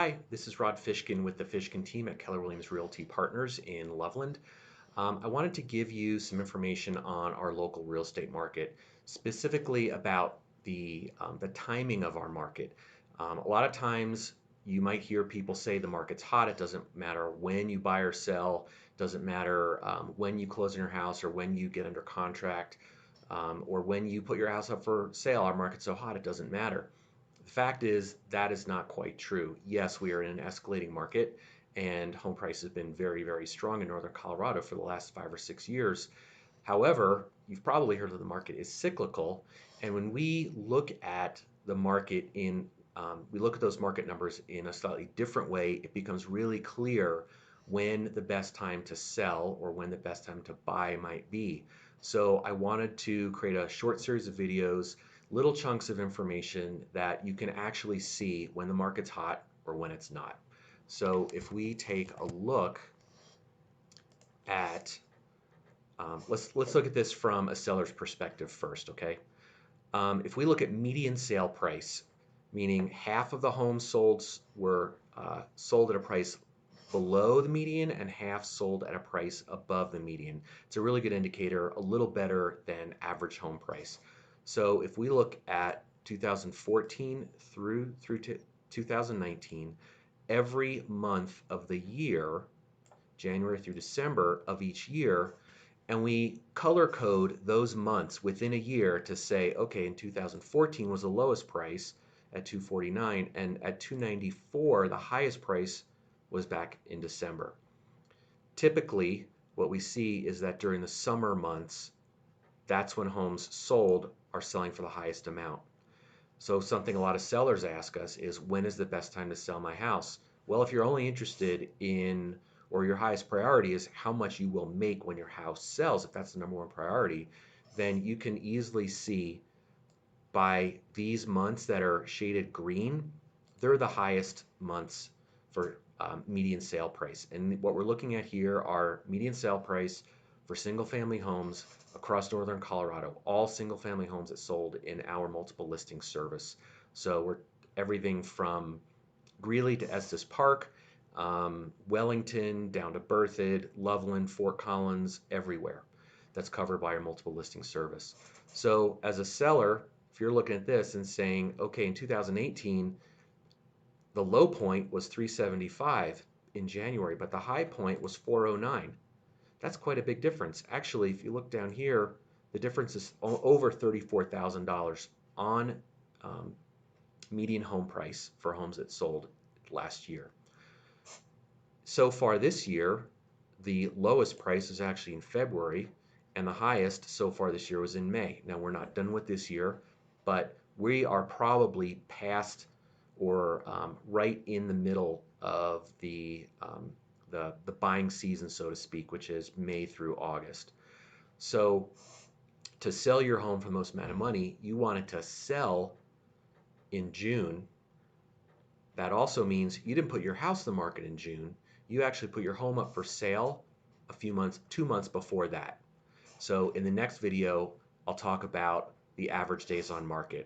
Hi, this is Rod Fishkin with the Fishkin team at Keller Williams Realty Partners in Loveland. I wanted to give you some information on our local real estate market, specifically about the timing of our market. A lot of times you might hear people say the market's hot. It doesn't matter when you buy or sell, doesn't matter when you close on your house or when you get under contract, or when you put your house up for sale. Our market's so hot, it doesn't matter. The fact is that is not quite true. Yes, we are in an escalating market, and home price has been very, very strong in northern Colorado for the last 5 or 6 years. However, you've probably heard that the market is cyclical, and when we look at the market we look at those market numbers in a slightly different way, it becomes really clear when the best time to sell or when the best time to buy might be. So I wanted to create a short series of videos, little chunks of information that you can actually see when the market's hot or when it's not. So if we take a look at, let's look at this from a seller's perspective first, okay? If we look at median sale price, meaning half of the homes sold were sold at a price below the median and half sold at a price above the median. It's a really good indicator, a little better than average home price. So if we look at 2014 through 2019, every month of the year, January through December of each year, and we color code those months within a year to say, okay, in 2014 was the lowest price at 249, and at 294 the highest price was back in December. Typically, what we see is that during the summer months, that's when homes sold are selling for the highest amount. So something a lot of sellers ask us is, when is the best time to sell my house? Well, if you're only interested in, or your highest priority is how much you will make when your house sells, if that's the number one priority, then you can easily see by these months that are shaded green, they're the highest months for median sale price. And what we're looking at here are median sale price for single family homes across northern Colorado, all single family homes that sold in our multiple listing service. So we're everything from Greeley to Estes Park, Wellington down to Berthoud, Loveland, Fort Collins, everywhere. That's covered by our multiple listing service. So as a seller, if you're looking at this and saying, okay, in 2018, the low point was 375 in January, but the high point was 409. That's quite a big difference. Actually, if you look down here, the difference is over $34,000 on median home price for homes that sold last year. So far this year, the lowest price is actually in February, and the highest so far this year was in May. Now, we're not done with this year, but we are probably past or right in the middle of the buying season, so to speak, which is May through August. So to sell your home for the most amount of money, you want it to sell in June. That also means you didn't put your house in the market in June. You actually put your home up for sale a few months, 2 months before that. So in the next video, I'll talk about the average days on market.